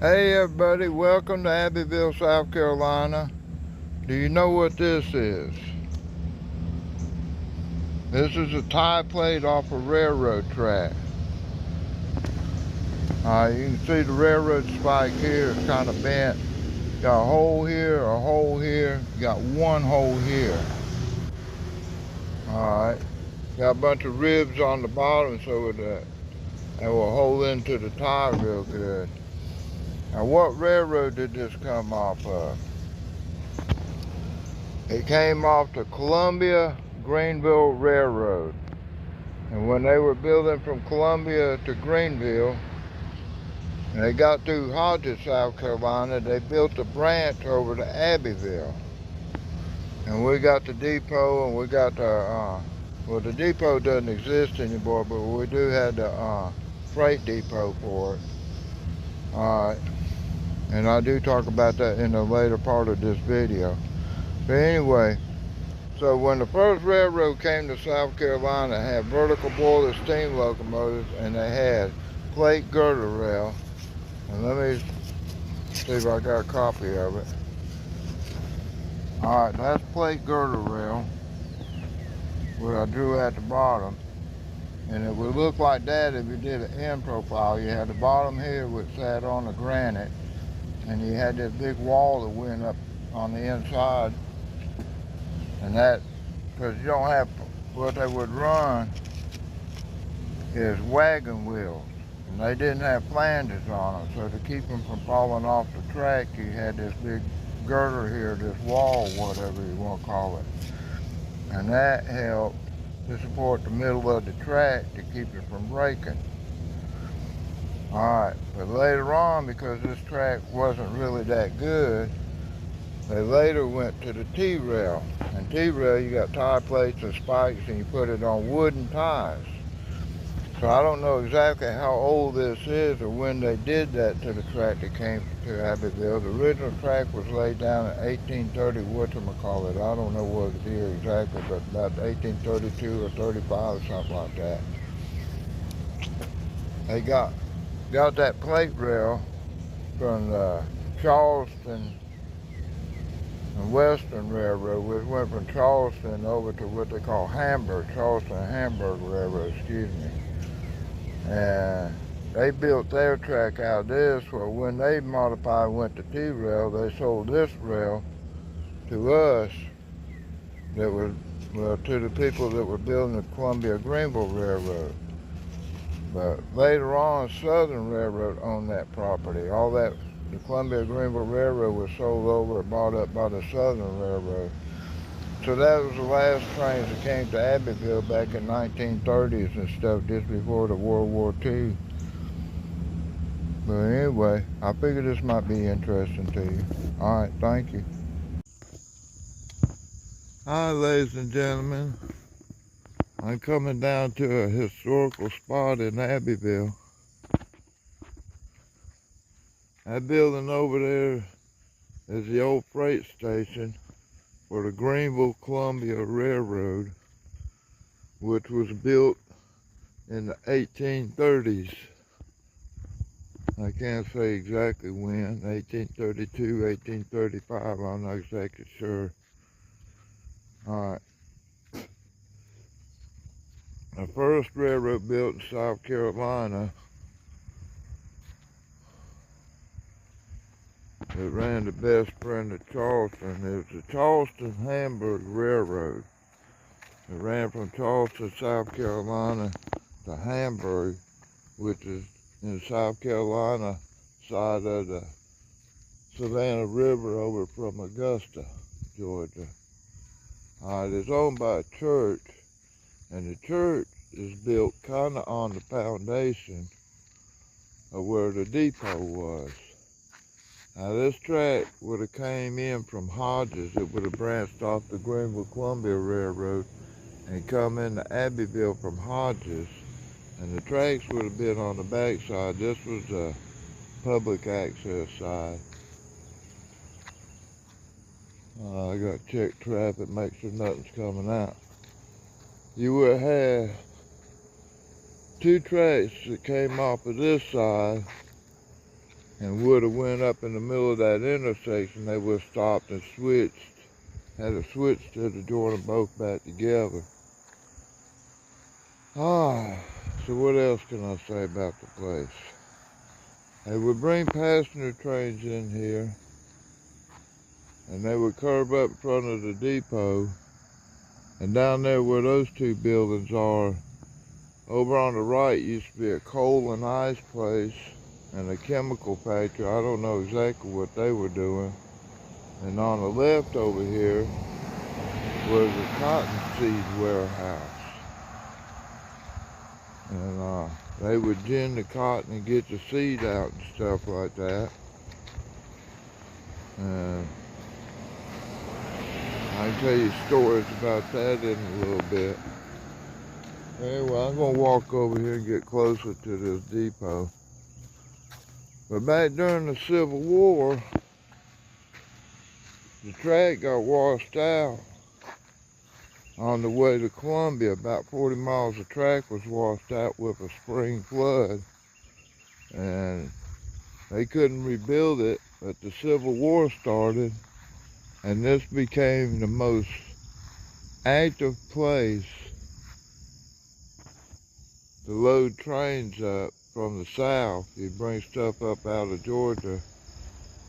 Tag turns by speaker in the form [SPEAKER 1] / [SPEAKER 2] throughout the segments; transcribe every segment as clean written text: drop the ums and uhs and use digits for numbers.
[SPEAKER 1] Hey everybody, welcome to Abbeville, South Carolina. Do you know what this is? This is a tie plate off a railroad track. You can see the railroad spike here is kind of bent. Got a hole here, a hole here, got one hole here. Alright, got a bunch of ribs on the bottom so that will hold into the tie real good. Now what railroad did this come off of? It came off the Columbia Greenville Railroad. And when they were building from Columbia to Greenville, and they got through Hodges, South Carolina, they built a branch over to Abbeville. And we got the depot, and we got the, well, the depot doesn't exist anymore, but we do have the freight depot for it. Alright, and I do talk about that in the later part of this video. But anyway, so when the first railroad came to South Carolina, it had vertical boiler steam locomotives, and they had plate girder rail. And let me see if I got a copy of it. Alright, that's plate girder rail, what I drew at the bottom. And it would look like that if you did an end profile. You had the bottom here which sat on the granite, and you had this big wall that went up on the inside. And that, because you don't have, what they would run is wagon wheels. And they didn't have flanges on them, so to keep them from falling off the track, you had this big girder here, this wall, whatever you want to call it. And that helped to support the middle of the track to keep it from breaking. Alright, but later on, because this track wasn't really that good, they later went to the T-rail. And T-rail, you got tie plates and spikes, and you put it on wooden ties. So I don't know exactly how old this is or when they did that to the track that came to Abbeville. The original track was laid down in 1830, whatchamacallit. I don't know what year exactly, but about 1832 or 35 or something like that. They got that plate rail from the Charleston and Western Railroad, which went from Charleston over to what they call Hamburg, Charleston and Hamburg Railroad, excuse me. And they built their track out of this, where when they modified and went to T-rail, they sold this rail to us, that was, well, to the people that were building the Columbia Greenville Railroad. But later on, Southern Railroad owned that property. All that, the Columbia Greenville Railroad was sold over and bought up by the Southern Railroad. So that was the last trains that came to Abbeville back in 1930s and stuff, just before the World War II. But anyway, I figured this might be interesting to you. Alright, thank you. Hi ladies and gentlemen. I'm coming down to a historical spot in Abbeville. That building over there is the old freight station for the Greenville Columbia Railroad, which was built in the 1830s. I can't say exactly when, 1832, 1835, I'm not exactly sure. Alright. The first railroad built in South Carolina, it ran the best friend of Charleston. It was the Charleston-Hamburg Railroad. It ran from Charleston, South Carolina to Hamburg, which is in the South Carolina side of the Savannah River over from Augusta, Georgia. It's owned by a church, and the church is built kind of on the foundation of where the depot was. Now this track would have came in from Hodges. It would have branched off the Greenville Columbia Railroad and come into Abbeville from Hodges. And the tracks would have been on the back side. This was the public access side. I got to check traffic, make sure nothing's coming out. You would have two tracks that came off of this side and would have went up in the middle of that intersection, they would have stopped and switched. Had a switch to join them both back together. So what else can I say about the place? They would bring passenger trains in here, and they would curve up in front of the depot, and down there where those two buildings are, over on the right used to be a coal and ice place and a chemical factory. I don't know exactly what they were doing. And on the left over here was a cotton seed warehouse. And they would gin the cotton and get the seed out and stuff like that. And I can tell you stories about that in a little bit. Anyway, I'm going to walk over here and get closer to this depot. But back during the Civil War, the track got washed out on the way to Columbia. About 40 miles of track was washed out with a spring flood. And they couldn't rebuild it, but the Civil War started, and this became the most active place to load trains up from the south. You bring stuff up out of Georgia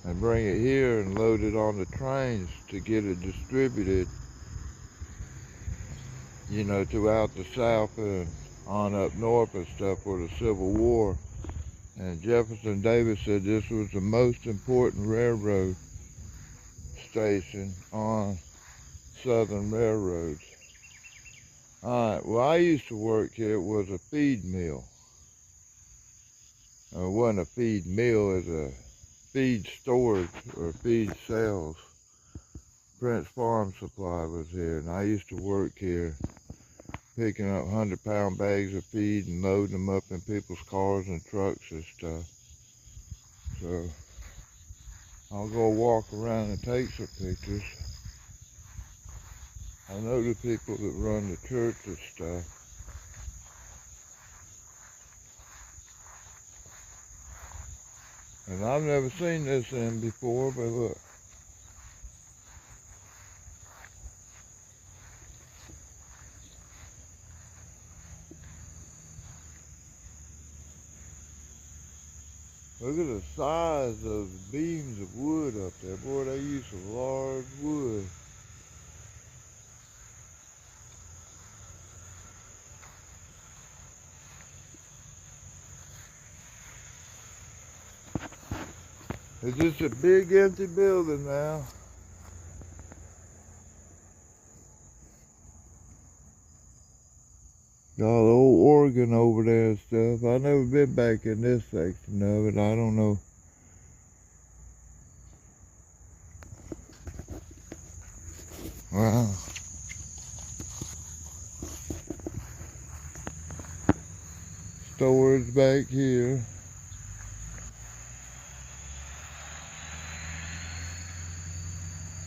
[SPEAKER 1] and bring it here and load it on the trains to get it distributed, you know, throughout the south and on up north and stuff for the Civil War. And Jefferson Davis said this was the most important railroad station on Southern railroads. Alright, well, I used to work here. It was a feed mill. It wasn't a feed mill, it was a feed storage or feed sales. Prince Farm Supply was here, and I used to work here picking up 100-pound bags of feed and loading them up in people's cars and trucks and stuff. So I'll go walk around and take some pictures. I know the people that run the church and stuff. And I've never seen this in before, but look. Look at the size of the beams of wood up there. Boy, they use some large wood. It's just a big empty building now. Got an old organ over there and stuff. I've never been back in this section of it. I don't know. Wow. Storage back here.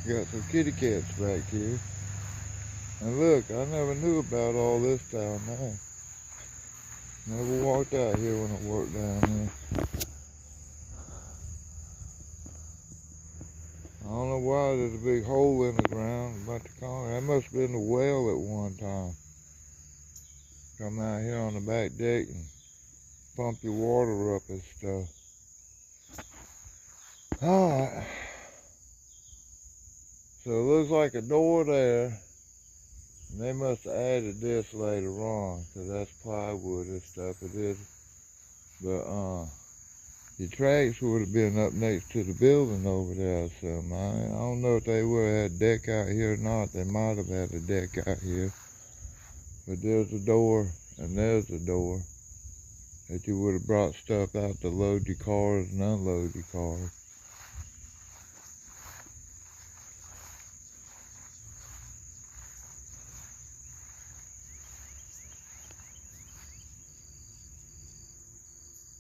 [SPEAKER 1] Got some kitty cats back here. And look, I never knew about all this down there. Never walked out here when I worked down there. I don't know why there's a big hole in the ground, a bunch of concrete. That must have been the well at one time. Come out here on the back deck and pump your water up and stuff. Alright. So it looks like a door there. And they must have added this later on, because that's plywood and stuff it is. But the tracks would have been up next to the building over there or something. I don't know if they would have had a deck out here or not. They might have had a deck out here. But there's a door and there's a door that you would have brought stuff out to load your cars and unload your cars.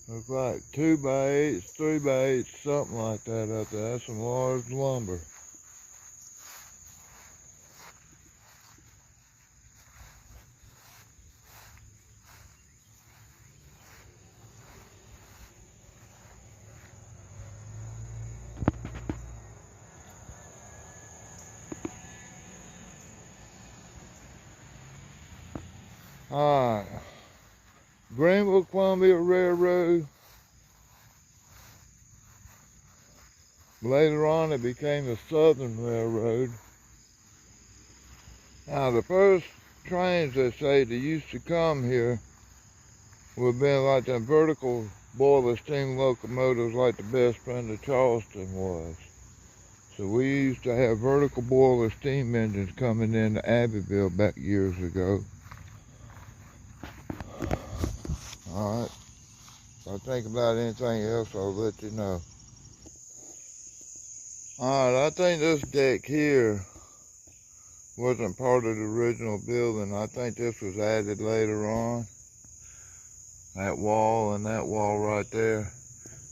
[SPEAKER 1] Looks like 2x8s, 3x8s, something like that up there. That's some large lumber. Alright. Greenville-Columbia Railroad. Later on it became the Southern Railroad. Now the first trains, they say, that used to come here would have been like them vertical boiler steam locomotives like the best friend of Charleston was. So we used to have vertical boiler steam engines coming into Abbeville back years ago. Alright, if I think about anything else, I'll let you know. Alright, I think this deck here wasn't part of the original building. I think this was added later on. That wall and that wall right there.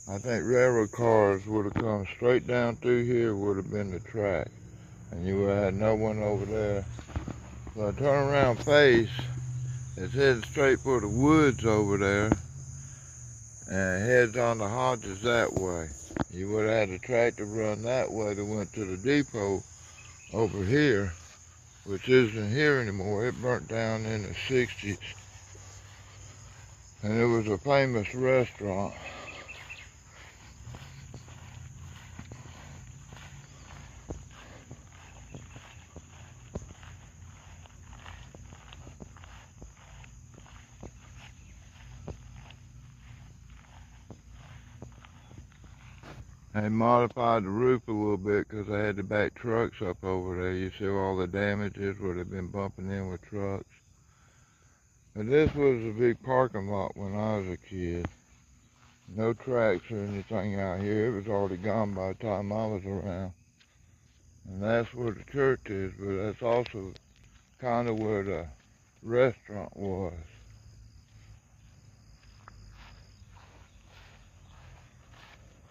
[SPEAKER 1] I think railroad cars would have come straight down through here, would have been the track. And you would have had no one over there. So I turn around face, it's heading straight for the woods over there. And it heads on the Hodges that way. You would have had a tractor run that way that went to the depot over here, which isn't here anymore. It burnt down in the 60s. And it was a famous restaurant. They modified the roof a little bit because they had to back trucks up over there. You see all the damages where they've been bumping in with trucks. But this was a big parking lot when I was a kid. No tracks or anything out here. It was already gone by the time I was around. And that's where the church is, but that's also kind of where the restaurant was.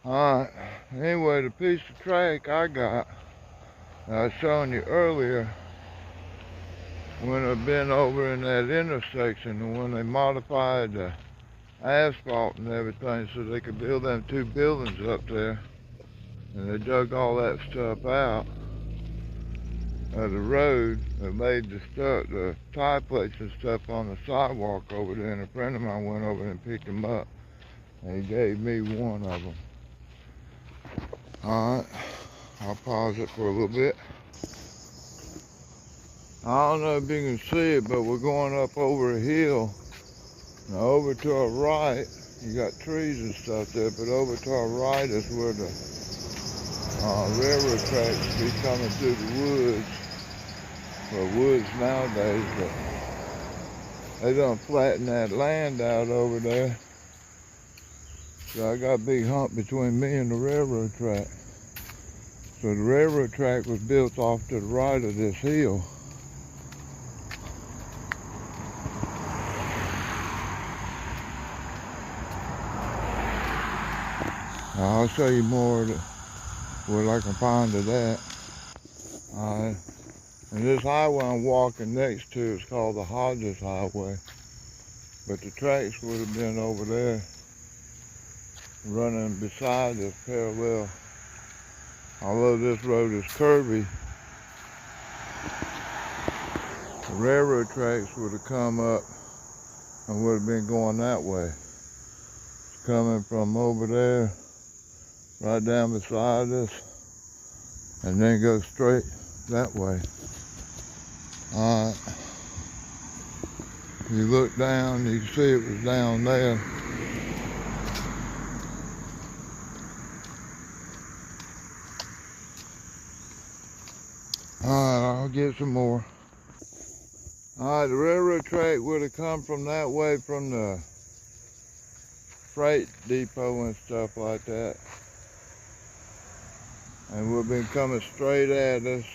[SPEAKER 1] Alright, anyway, the piece of track I got that I was showing you earlier, when I've been over in that intersection and when they modified the asphalt and everything so they could build them two buildings up there, and they dug all that stuff out of the road that laid the stuff, the tie plates and stuff on the sidewalk over there, and a friend of mine went over and picked them up, and he gave me one of them. Alright, I'll pause it for a little bit. I don't know if you can see it, but we're going up over a hill. Now over to our right, you got trees and stuff there, but over to our right is where the railroad tracks be coming through the woods. Well, woods nowadays, but they done flatten that land out over there. So I got a big hump between me and the railroad track. So the railroad track was built off to the right of this hill. Now I'll show you more of what I can find of that. And this highway I'm walking next to is called the Hodges Highway. But the tracks would have been over there, running beside us parallel. Although this road is curvy, the railroad tracks would have come up and would have been going that way. It's coming from over there, right down beside us, and then go straight that way. Alright. You look down, you can see it was down there. Alright, I'll get some more. Alright, the railroad track would have come from that way, from the freight depot and stuff like that. And would have been coming straight at us.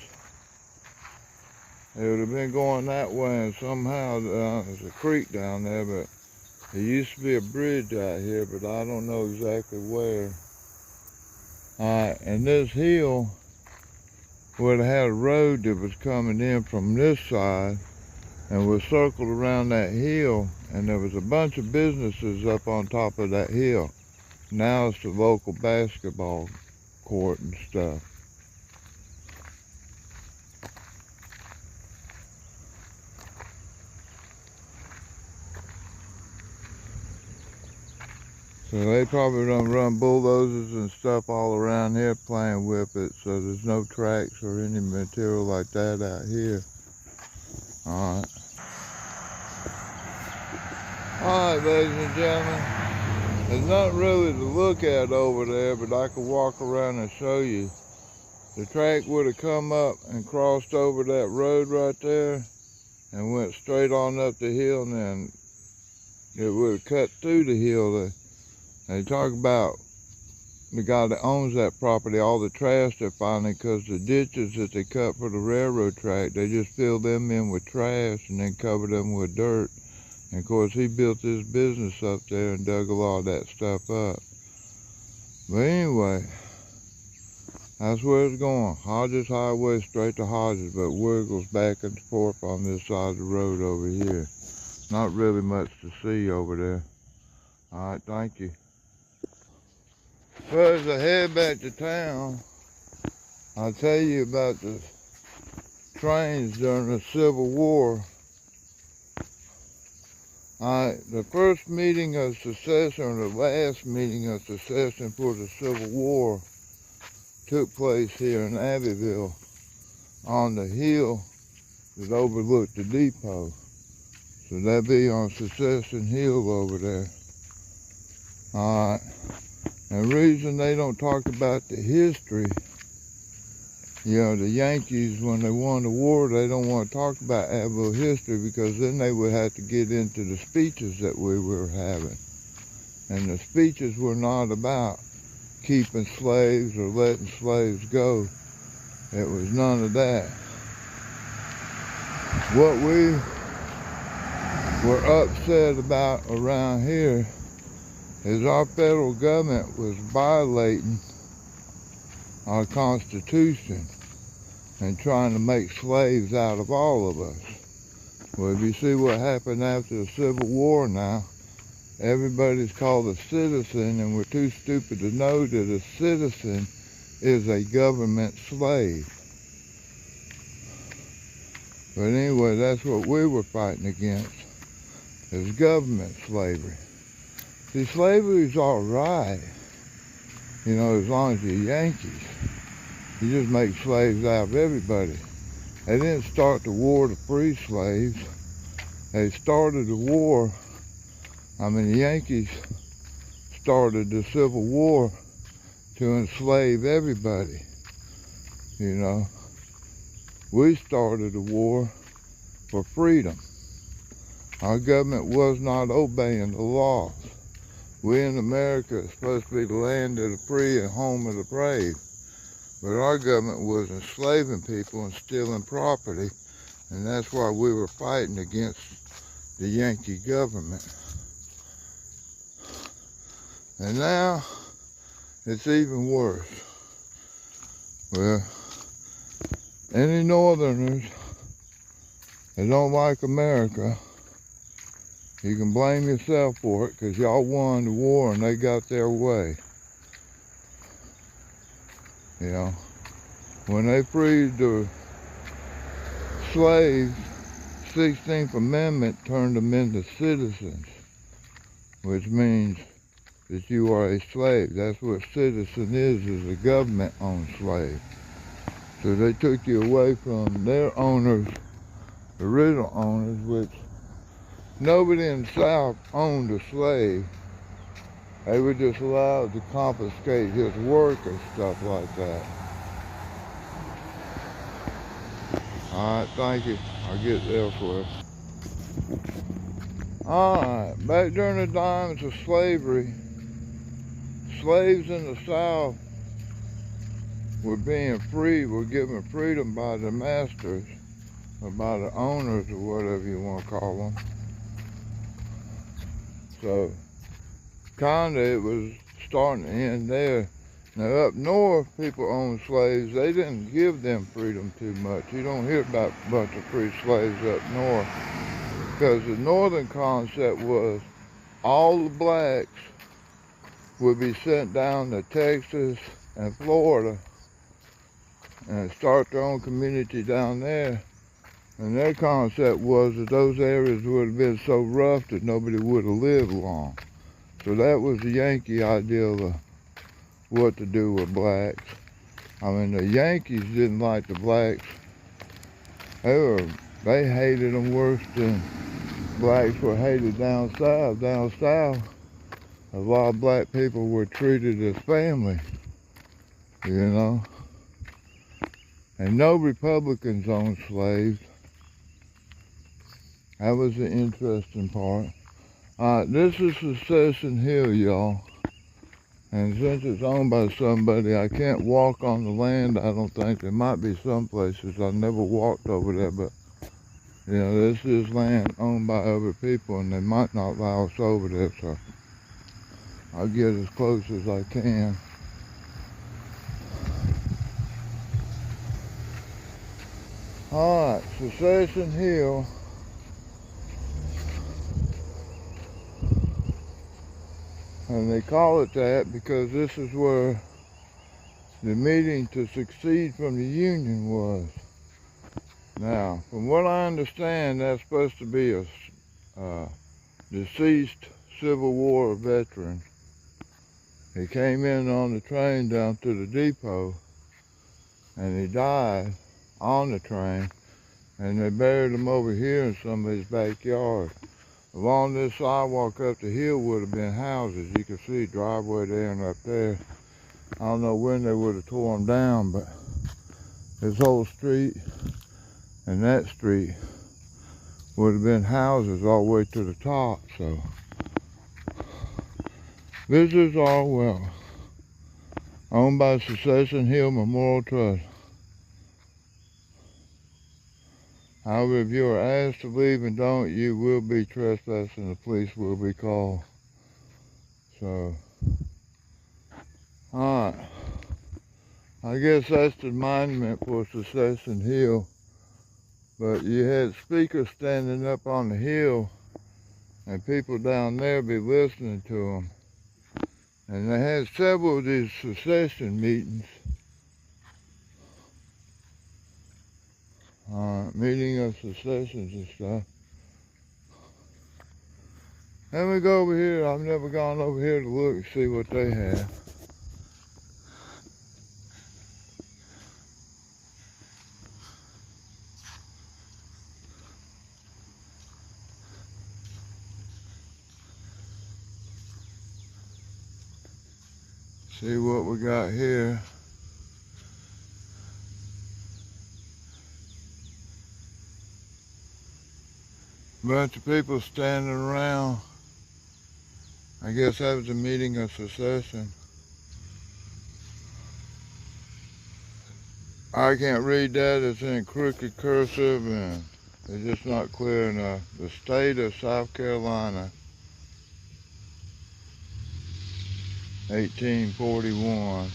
[SPEAKER 1] It would have been going that way, and somehow there's a creek down there, but there used to be a bridge out here, but I don't know exactly where. Alright, and this hill would have had a road that was coming in from this side and was circled around that hill, and there was a bunch of businesses up on top of that hill. Now it's the local basketball court and stuff. So they probably done run bulldozers and stuff all around here playing with it, so there's no tracks or any material like that out here. Alright. Alright, ladies and gentlemen. There's nothing really to look at over there, but I could walk around and show you. The track would have come up and crossed over that road right there and went straight on up the hill, and then it would have cut through the hill. They talk about the guy that owns that property, all the trash they're finding, because the ditches that they cut for the railroad track, they just fill them in with trash and then cover them with dirt. And of course, he built his business up there and dug a lot of that stuff up. But anyway, that's where it's going. Hodges Highway straight to Hodges, but wiggles back and forth on this side of the road over here. Not really much to see over there. All right, thank you. So as I head back to town, I'll tell you about the trains during the Civil War. The first meeting of secession, or the last meeting of secession for the Civil War, took place here in Abbeville on the hill that overlooked the depot. So that'd be on Secession Hill over there. Alright. And the reason they don't talk about the history, you know, the Yankees, when they won the war, they don't want to talk about Abbeville history, because then they would have to get into the speeches that we were having. And the speeches were not about keeping slaves or letting slaves go. It was none of that. What we were upset about around here is our federal government was violating our Constitution and trying to make slaves out of all of us. Well, if you see what happened after the Civil War now, everybody's called a citizen, and we're too stupid to know that a citizen is a government slave. But anyway, that's what we were fighting against, is government slavery. See, slavery's all right, you know, as long as you're Yankees. You just make slaves out of everybody. They didn't start the war to free slaves. They started the war, I mean, the Yankees started the Civil War to enslave everybody, you know. We started the war for freedom. Our government was not obeying the laws. We in America are supposed to be the land of the free and home of the brave. But our government was enslaving people and stealing property, and that's why we were fighting against the Yankee government. And now, it's even worse. Well, any Northerners that don't like America, you can blame yourself for it, because y'all won the war and they got their way. You know, when they freed the slaves, 16th Amendment turned them into citizens, which means that you are a slave. That's what citizen is a government-owned slave. So they took you away from their owners, the original owners, which nobody in the South owned a slave. They were just allowed to confiscate his work and stuff like that. All right, thank you. I'll get elsewhere. All right, back during the times of slavery, slaves in the South were being free, were given freedom by their masters, or by the owners, or whatever you want to call them. So, kinda it was starting to end there. Now up north, people owned slaves. They didn't give them freedom too much. You don't hear about a bunch of free slaves up north, because the northern concept was all the blacks would be sent down to Texas and Florida and start their own community down there. And their concept was that those areas would have been so rough that nobody would have lived long. So that was the Yankee ideal of what to do with blacks. I mean, the Yankees didn't like the blacks. They hated them worse than blacks were hated down south. Down south, a lot of black people were treated as family, you know. And no Republicans owned slaves. That was the interesting part. This is Secession Hill, y'all. And since it's owned by somebody, I can't walk on the land, I don't think. There might be some places. I've never walked over there, but, you know, this is land owned by other people, and they might not allow us over there, so I'll get as close as I can. Alright, Secession Hill. And they call it that because this is where the meeting to secede from the Union was. Now, from what I understand, that's supposed to be a deceased Civil War veteran. He came in on the train down to the depot, and he died on the train, and they buried him over here in somebody's backyard. Along this sidewalk up the hill would have been houses. You can see driveway there and up there. I don't know when they would have tore them down, but this whole street and that street would have been houses all the way to the top. So this is all well owned by Secession Hill Memorial Trust. However, if you are asked to leave and don't, you will be trespassing. The police will be called. So, alright. I guess that's the monument for Secession Hill. But you had speakers standing up on the hill, and people down there be listening to them. And they had several of these secession meetings. Meeting of secessions and stuff. Let me go over here. I've never gone over here to look and see what they have. See what we got here. Bunch of people standing around. I guess that was a meeting of secession. I can't read that. It's in crooked cursive and it's just not clear enough. The state of South Carolina, 1841.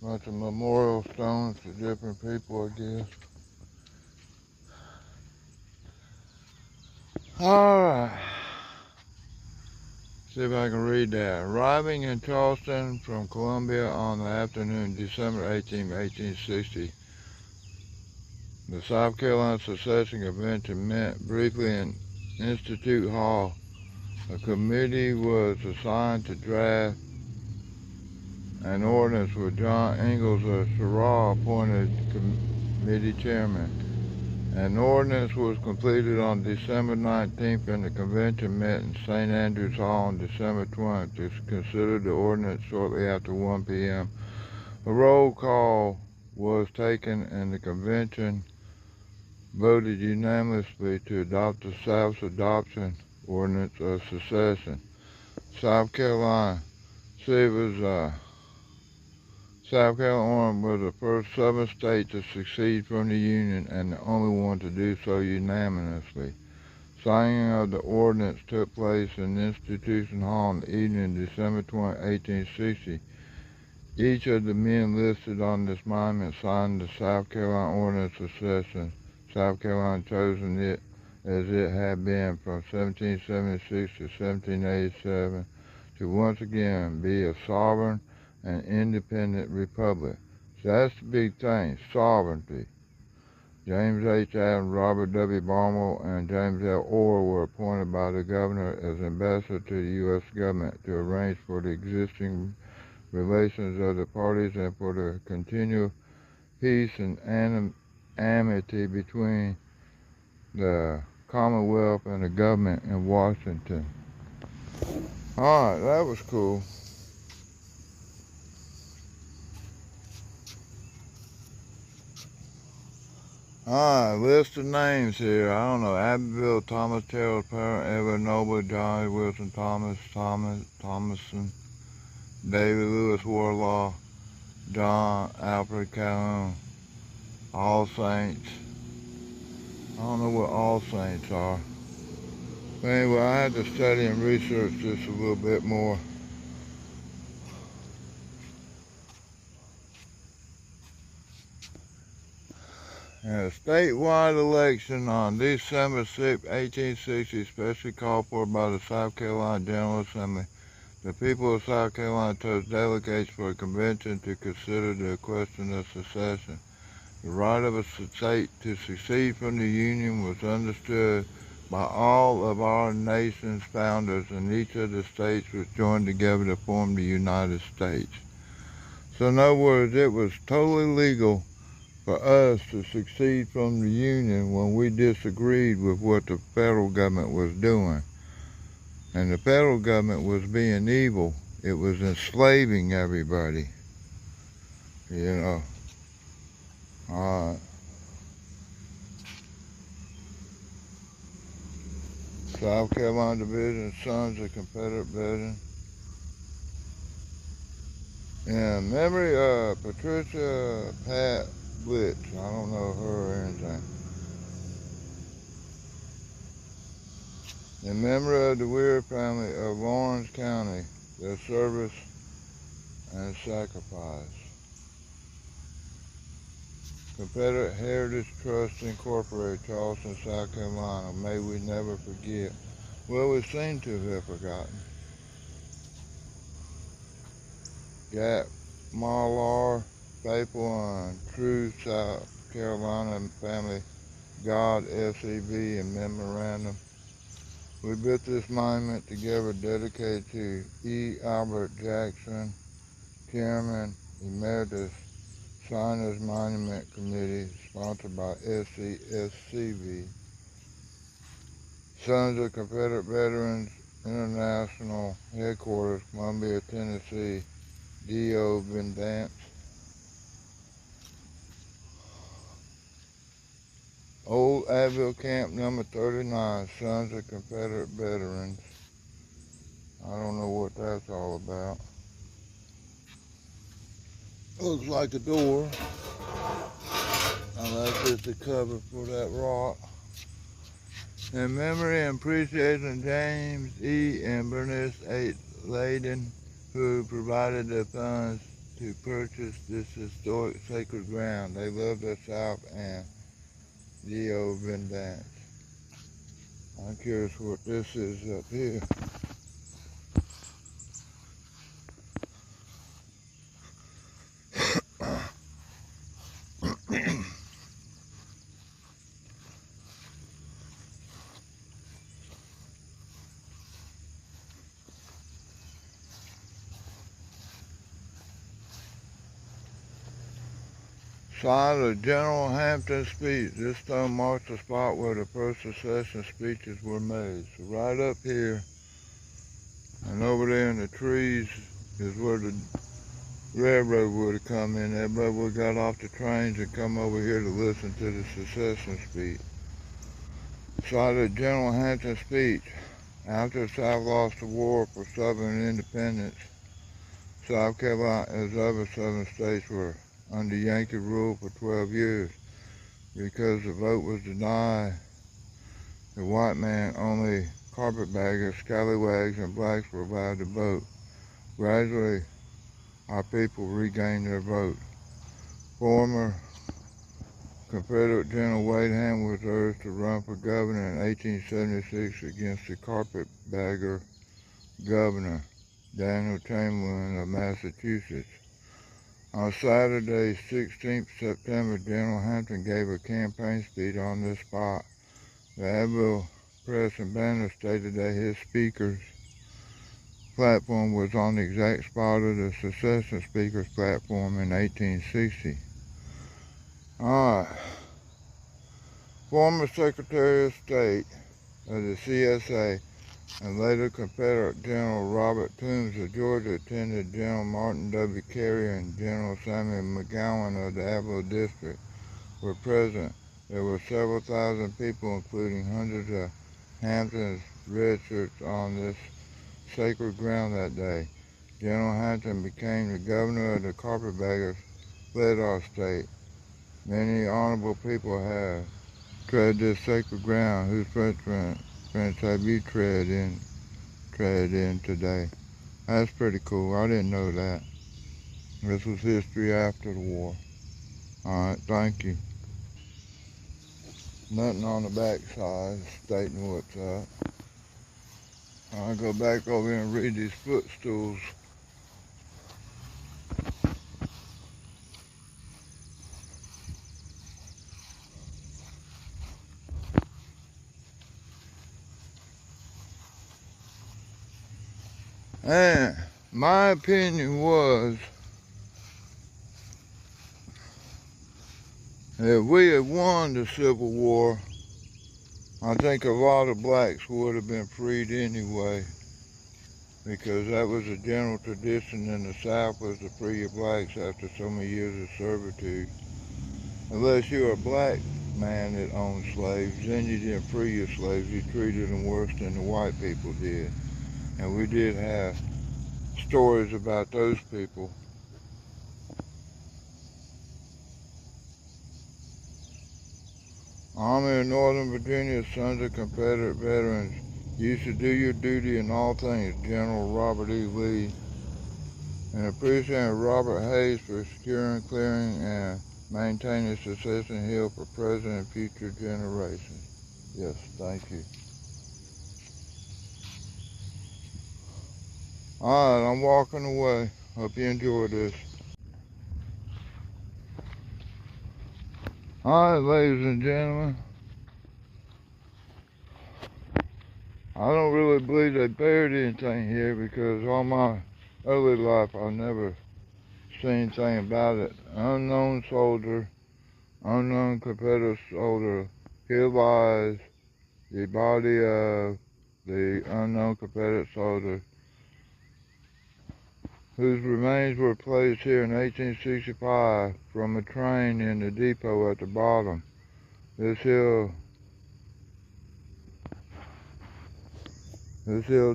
[SPEAKER 1] Bunch of memorial stones to different people, I guess. Alright. See if I can read that. Arriving in Charleston from Columbia on the afternoon December 18, 1860, the South Carolina Secession Convention met briefly in Institute Hall. A committee was assigned to draft an ordinance with John Ingalls of Sarah appointed committee chairman. An ordinance was completed on December 19th and the convention met in St. Andrews Hall on December 20th to consider the ordinance shortly after 1 p.m. A roll call was taken and the convention voted unanimously to adopt the South's adoption ordinance of secession. South Carolina. See, it was South Carolina was the first southern state to secede from the Union and the only one to do so unanimously. Signing of the ordinance took place in Institution Hall on the evening of December 20, 1860. Each of the men listed on this monument signed the South Carolina Ordinance of Secession. South Carolina chosen it as it had been from 1776 to 1787 to once again be a sovereign an independent republic. So that's the big thing, sovereignty. James H. Adams, Robert W. Baumel, and James L. Orr were appointed by the governor as ambassadors to the U.S. government to arrange for the existing relations of the parties and for the continual peace and amity between the Commonwealth and the government in Washington. Alright, that was cool. Alright, list of names here. I don't know. Abbeville, Thomas Terrell, Parent, Edward Noble, John Wilson, Thomason, David Lewis Warlaw, John Alfred Calhoun, All Saints. I don't know what All Saints are. But anyway, I had to study and research this a little bit more. And a statewide election on December 6, 1860, specially called for by the South Carolina General Assembly. The people of South Carolina chose delegates for a convention to consider the question of secession. The right of a state to secede from the Union was understood by all of our nation's founders, and each of the states was joined together to form the United States. So in other words, it was totally legal for us to secede from the Union when we disagreed with what the federal government was doing. And the federal government was being evil. It was enslaving everybody, you know. Alright. South Carolina Division, Sons of Confederate Veterans. In memory of Patricia Pat Blitz. I don't know her or anything. In memory of the Weir family of Lawrence County, their service and sacrifice. Confederate Heritage Trust Incorporated, Charleston, South Carolina. May we never forget. Well, we seem to have forgotten. Gap Marlar, faithful and true South Carolina family, God, SEV, and memorandum. We built this monument together dedicated to E. Albert Jackson, Chairman Emeritus, Signers Monument Committee, sponsored by SCSCV. Sons of Confederate Veterans International Headquarters, Columbia, Tennessee, D.O. Vendance. Old Abbeville Camp number 39, Sons of Confederate Veterans. I don't know what that's all about. Looks like a door, unless it's the cover for that rock. In memory and appreciation of James E. and Bernice H. Layden, who provided the funds to purchase this historic sacred ground. They love the South, and D.O. Vendance. I'm curious what this is up here. Site of General Hampton's speech. This stone marks the spot where the first secession speeches were made. So right up here, and over there in the trees is where the railroad would have come in. Everybody would have got off the trains and come over here to listen to the secession speech. Site of General Hampton's speech. After the South lost the war for Southern independence, South Carolina, as other Southern states, were under Yankee rule for 12 years. Because the vote was denied, the white man, only carpetbaggers, scallywags, and blacks were allowed to vote. Gradually, our people regained their vote. Former Confederate General Wade Hammond was urged to run for governor in 1876 against the carpetbagger governor. Daniel Chamberlain of Massachusetts. On Saturday, 16th September, General Hampton gave a campaign speech on this spot. The Abbeville Press and Banner stated that his speaker's platform was on the exact spot of the successor speaker's platform in 1860. Former Secretary of State of the CSA and later Confederate General Robert Toombs of Georgia attended. General Martin W. Carey and General Samuel McGowan of the Abbeville District were present. There were several thousand people, including hundreds of Hampton's redshirts, on this sacred ground that day. General Hampton became the governor of the Carpetbaggers, fled our state. Many honorable people have tread this sacred ground whose footprints have you tread in today. That's pretty cool. I didn't know that. This was history after the war. Alright, thank you. Nothing on the backside stating what's up. I'll go back over here and read these footstools. And my opinion was, if we had won the Civil War, I think a lot of blacks would have been freed anyway, because that was a general tradition in the South, was to free your blacks after so many years of servitude. Unless you were a black man that owned slaves, then you didn't free your slaves, you treated them worse than the white people did. And we did have stories about those people. Army of Northern Virginia, sons of Confederate veterans, you should do your duty in all things. General Robert E. Lee. And appreciating Robert Hayes for securing, clearing, and maintaining Secession Hill for present and future generations. Yes, thank you. Alright, I'm walking away. Hope you enjoy this. Alright, ladies and gentlemen. I don't really believe they buried anything here, because all my early life I never seen anything about it. Unknown soldier, unknown Confederate soldier, here lies the body of the unknown Confederate soldier, whose remains were placed here in 1865 from a train in the depot at the bottom. This hill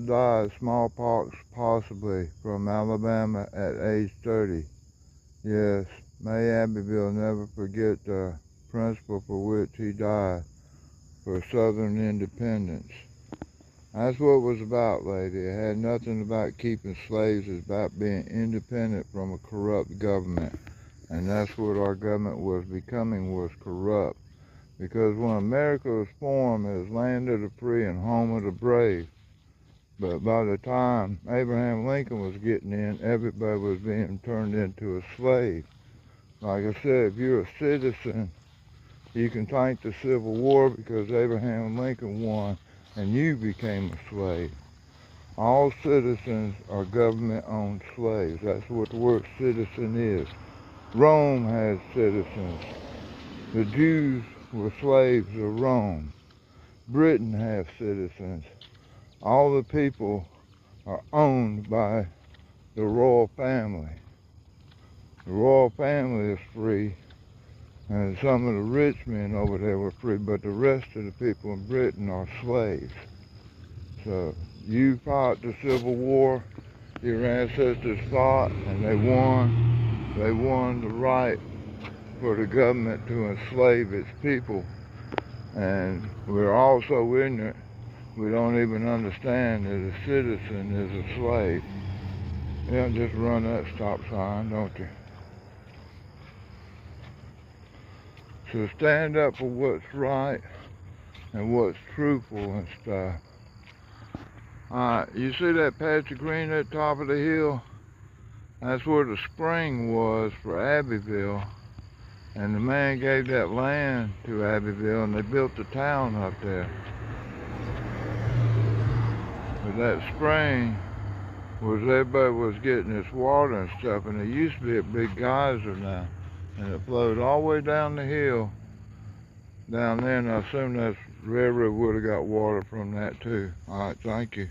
[SPEAKER 1] died of smallpox, possibly from Alabama at age 30. Yes, may Abbeville never forget the principle for which he died, for Southern independence. That's what it was about, lady. It had nothing about keeping slaves. It's about being independent from a corrupt government. And that's what our government was becoming, was corrupt. Because when America was formed, it was land of the free and home of the brave. But by the time Abraham Lincoln was getting in, everybody was being turned into a slave. Like I said, if you're a citizen, you can thank the Civil War because Abraham Lincoln won and you became a slave. All citizens are government-owned slaves. That's what the word citizen is. Rome had citizens. The Jews were slaves of Rome. Britain has citizens. All the people are owned by the royal family. The royal family is free, and some of the rich men over there were free, but the rest of the people in Britain are slaves. So you fought the Civil War, your ancestors fought, and they won. They won the right for the government to enslave its people. And we're all so ignorant, we don't even understand that a citizen is a slave. You don't just run that stop sign, don't you? So stand up for what's right and what's truthful and stuff. Alright, you see that patch of green at the top of the hill? That's where the spring was for Abbeville. And the man gave that land to Abbeville and they built the town up there. But that spring was everybody was getting this water and stuff, and it used to be a big geyser now. And it flowed all the way down the hill down there, and I assume that railroad would have got water from that too. Alright, thank you.